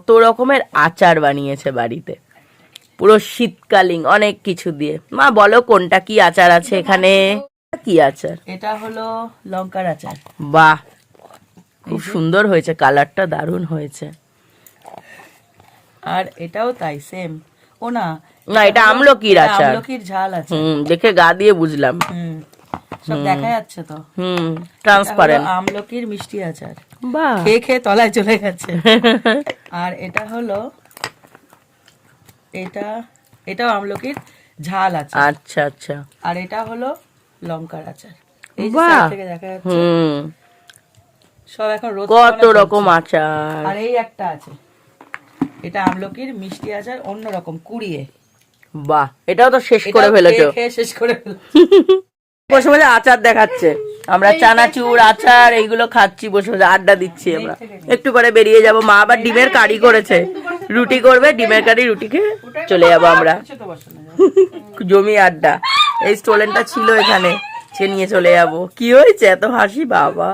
কত রকমের আচার বানিয়েছে বাড়িতে, পুরো শীতকালীন অনেক কিছু দিয়ে। মা বলো কোনটা কি আচার আছে এখানে? কি আচার? এটা হলো লঙ্কার আচার। বাহ, খুব সুন্দর হয়েছে, কালারটা দারুণ হয়েছে। আর এটাও তাই সেম। ও না না, এটা আমলকির আচার। আমলকির ঝাল আছে। দেখে গা দিয়ে বুঝলাম। সব দেখা যাচ্ছে তো। ট্রান্সপারেন্ট। আমলকির মিষ্টি আচার। বাহ, খেয়ে খেয়ে তলায় চলে গেছে। আর এটা হলো এটাও আমলকির ঝাল আছে। আচ্ছা আচ্ছা। আর এটা হলো লঙ্কার আচার। এই যে বাহ, সাইড থেকে দেখা যাচ্ছে। সব এখন রোজ কত রকম আচার। আর এই একটা আছে, এটা আমলকির মিষ্টি আচার, অন্যরকম কুড়িয়ে। বাহ, এটাও তো শেষ করে ফেলেছো। খেয়ে শেষ করে ফেল। বসে বসে আচার দেখাচ্ছে, আমরা চানাচুর আচার এইগুলো খাচ্ছি, বসে বসে আড্ডা দিচ্ছি আমরা। একটু পরে বেরিয়ে যাব, মা আবার ডিমের কারি করেছে, রুটি করবে, ডিমের কারি রুটি খেয়ে চলে যাবো আমরা। জমি আড্ডা। এই স্টোলেনটা ছিল এখানে, সে নিয়ে চলে যাবো। কি হয়েছে এত হাসি বাবা?